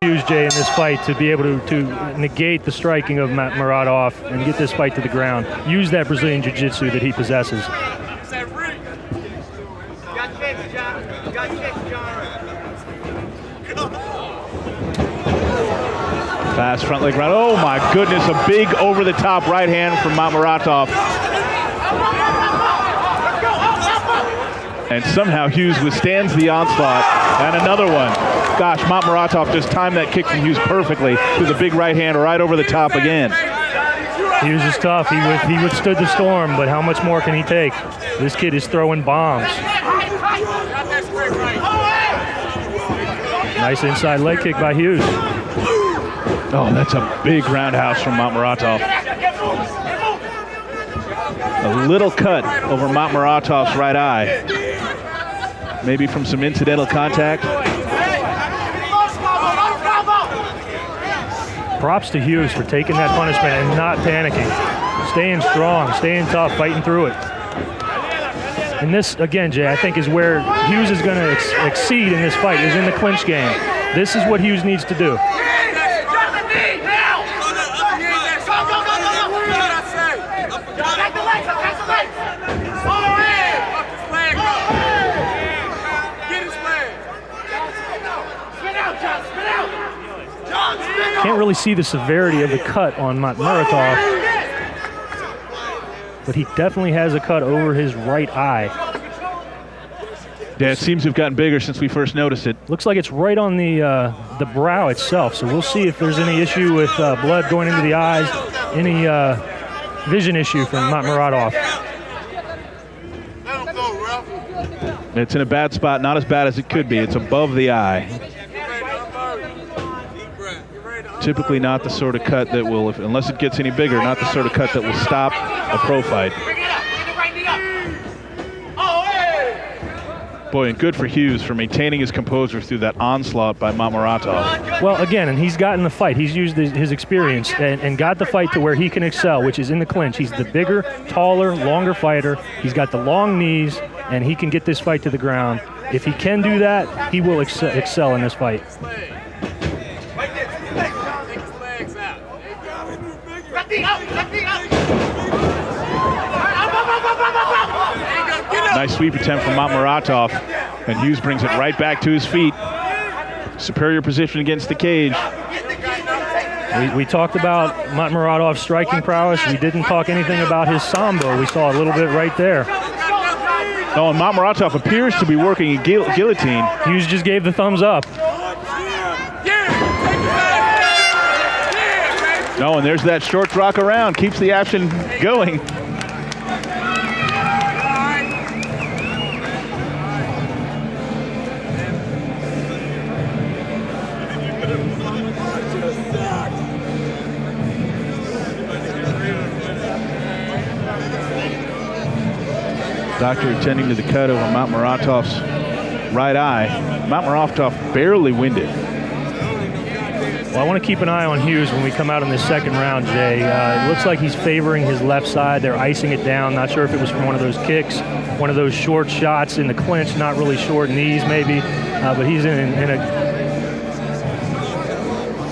Hughes, Jay, in this fight to be able to negate the striking of Matmuratov and get this fight to the ground. Use that Brazilian Jiu-Jitsu that he possesses. Fast front leg round. Oh my goodness, a big over-the-top right hand from Matmuratov. And somehow Hughes withstands the onslaught. And another one. Gosh, Matmuratov just timed that kick from Hughes perfectly with a big right hand right over the top again. Hughes is tough. He withstood the storm, but how much more can he take? This kid is throwing bombs. Nice inside leg kick by Hughes. Oh, that's a big roundhouse from Matmuratov. A little cut over Matmuratov's right eye. Maybe from some incidental contact. Props to Hughes for taking that punishment and not panicking. Staying strong, staying tough, fighting through it. And this, again, Jay, I think is where Hughes is going to exceed in this fight, is in the clinch game. This is what Hughes needs to do. Can't really see the severity of the cut on Matmuratov, but he definitely has a cut over his right eye. Yeah, it seems to have gotten bigger since we first noticed it. Looks like it's right on the brow itself, so we'll see if there's any issue with blood going into the eyes, any vision issue from Matmuratov. It's in a bad spot, not as bad as it could be. It's above the eye. Typically not the sort of cut that will, unless it gets any bigger, not the sort of cut that will stop a pro fight. Boy, and good for Hughes for maintaining his composure through that onslaught by Matmuratov. Well, again, and he's gotten the fight. He's used his experience and got the fight to where he can excel, which is in the clinch. He's the bigger, taller, longer fighter. He's got the long knees, and he can get this fight to the ground. If he can do that, he will excel in this fight. Nice sweep attempt from Matmuratov, and Hughes brings it right back to his feet. Superior position against the cage. We talked about Matmuratov's striking prowess. We didn't talk anything about his sambo. We saw a little bit right there. Oh, and Matmuratov appears to be working a guillotine. Hughes just gave the thumbs up. No, and there's that short rock around. Keeps the action going. Doctor attending to the cut over Matmuratov's right eye. Matmuratov barely winded. Well, I want to keep an eye on Hughes when we come out in this second round, Jay. It looks like he's favoring his left side. They're icing it down. Not sure if it was from one of those kicks, one of those short shots in the clinch, not really short knees maybe, but he's in a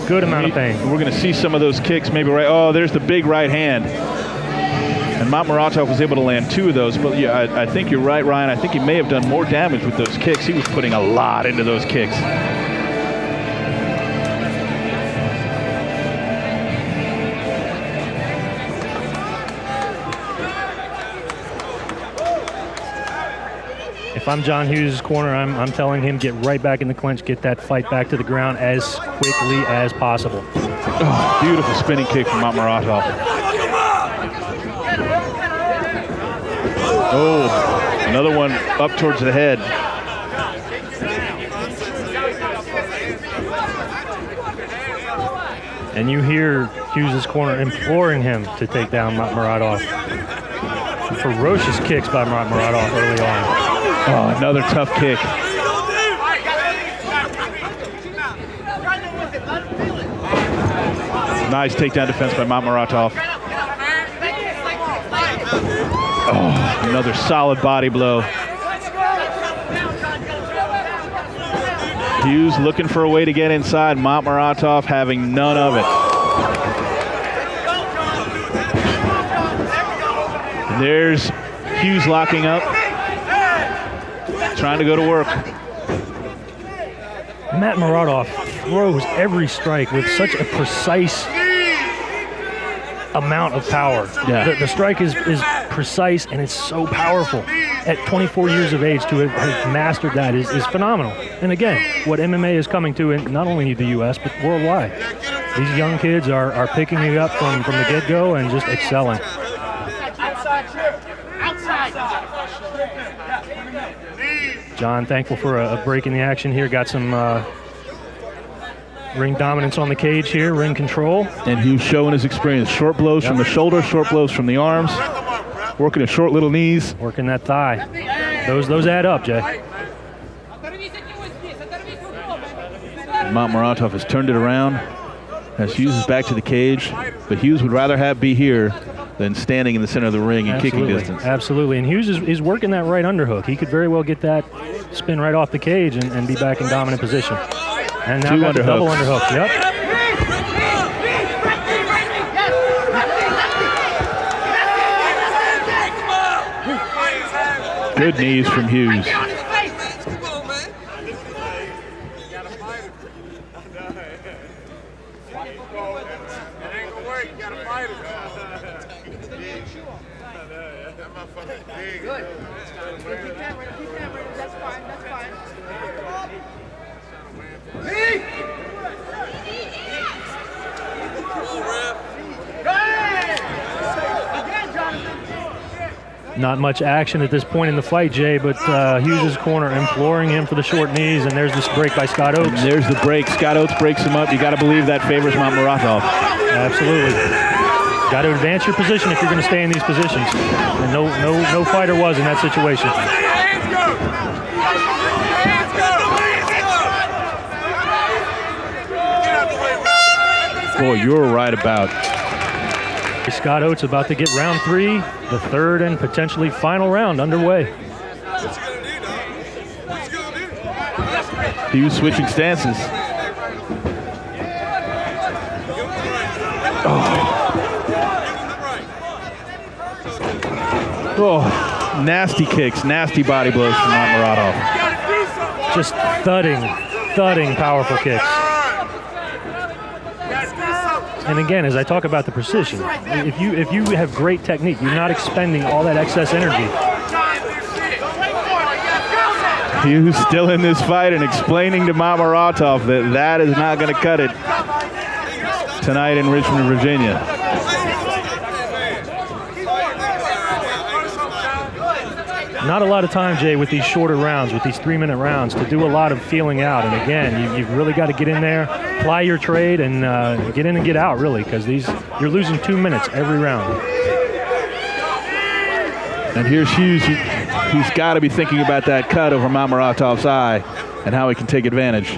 good amount of pain. We're going to see some of those kicks maybe right. Oh, there's the big right hand. And Matmuratov was able to land two of those. But yeah, I think you're right, Ryan. I think he may have done more damage with those kicks. He was putting a lot into those kicks. If I'm John Hughes' corner, I'm telling him get right back in the clinch, get that fight back to the ground as quickly as possible. Oh, beautiful spinning kick from Matmuratov. Oh, another one up towards the head. And you hear Hughes' corner imploring him to take down Matmuratov. Ferocious kicks by Matmuratov early on. Oh, another tough kick. Nice takedown defense by Matmuratov. Oh, another solid body blow. Hughes looking for a way to get inside. Matmuratov having none of it. And there's Hughes locking up, trying to go to work. Matmuratov throws every strike with such a precise amount of power. Yeah. The strike is precise and it's so powerful. At 24 years of age to have mastered that is phenomenal. And again, what MMA is coming to in not only the U.S. but worldwide. These young kids are picking it up from the get-go and just excelling. John, thankful for a break in the action here. Got some ring dominance on the cage here, ring control. And Hughes showing his experience. Short blows from the shoulder, short blows from the arms. Working his short little knees. Working that thigh. Those add up, Jay. Matmuratov has turned it around as Hughes is back to the cage. But Hughes would rather be here than standing in the center of the ring in kicking distance. Absolutely. And Hughes is working that right underhook. He could very well get that spin right off the cage and be back in dominant position. And now got the double underhook. Yep. Good knees from Hughes. Not much action at this point in the fight, Jay, but Hughes' corner imploring him for the short knees, and there's this break by Scott Oates. And there's the break. Scott Oates breaks him up. You got to believe that favors Matmuratov. Absolutely. Got to advance your position if you're going to stay in these positions. And no fighter was in that situation. Boy, you're right about. Scott Oates about to get round 3, the third and potentially final round underway. Hughes switching stances. Oh, nasty kicks, nasty body blows from Matmuratov. Just thudding powerful kicks. And again, as I talk about the precision, if you have great technique, you're not expending all that excess energy. Hughes still in this fight and explaining to Matmuratov that is not going to cut it tonight in Richmond, Virginia. Not a lot of time, Jay, with these shorter rounds, with these 3-minute rounds, to do a lot of feeling out. And again, you've really got to get in there, ply your trade, and get in and get out, really, because you're losing 2 minutes every round. And here's Hughes. He's got to be thinking about that cut over Matmuratov's eye and how he can take advantage.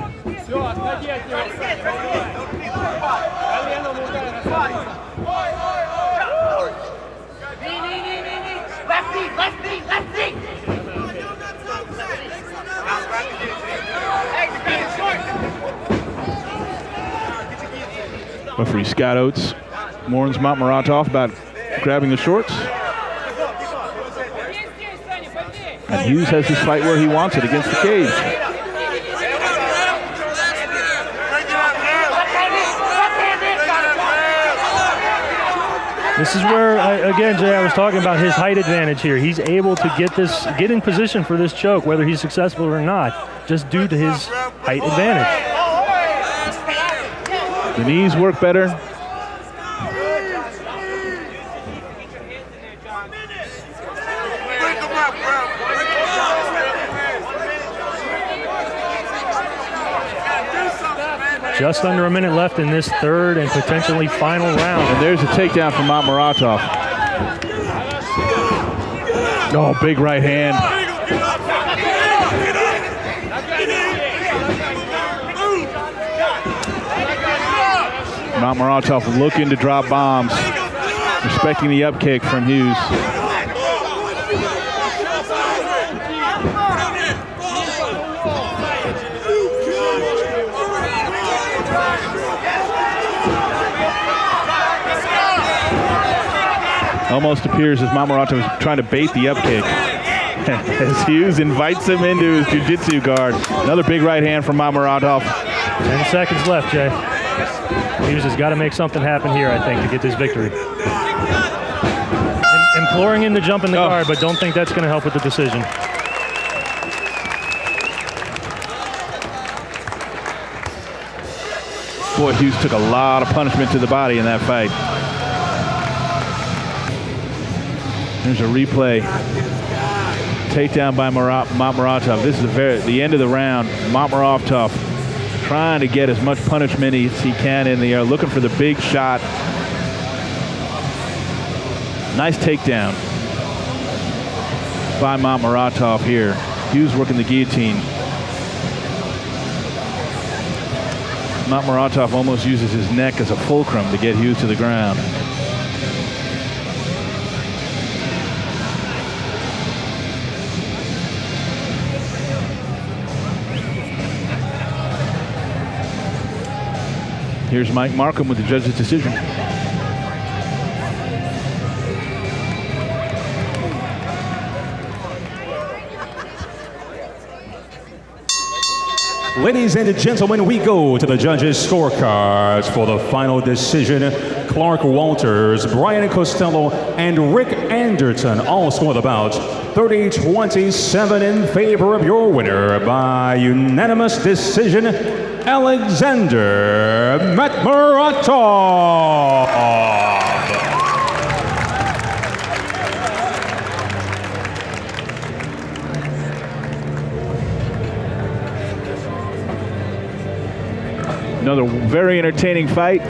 Referee Scott Oates warns Matmuratov about grabbing the shorts. And Hughes has this fight where he wants it, against the cage. This is where, again, Jay, I was talking about his height advantage here. He's able to get in position for this choke, whether he's successful or not, just due to his height advantage. The knees work better. Just under a minute left in this third and potentially final round. And there's a takedown from Matmuratov. Oh, big right hand. Matmuratov looking to drop bombs, respecting the up kick from Hughes. Almost appears as Matmuratov is trying to bait the up kick. As Hughes invites him into his jiu-jitsu guard. Another big right hand from Matmuratov. 10 seconds left, Jay. Hughes has got to make something happen here, I think, to get this victory. Imploring him to jump in the guard, but don't think that's going to help with the decision. Boy, Hughes took a lot of punishment to the body in that fight. There's a replay. Takedown by Matmuratov. This is the end of the round. Matmuratov trying to get as much punishment as he can in the air, looking for the big shot. Nice takedown by Matmuratov here. Hughes working the guillotine. Matmuratov almost uses his neck as a fulcrum to get Hughes to the ground. Here's Mike Markham with the judge's decision. Ladies and gentlemen, we go to the judges' scorecards for the final decision. Clark Walters, Brian Costello, and Rick Anderton all scored about 30-27 in favor of your winner by unanimous decision, Alexander Matmuratov. Another very entertaining fight.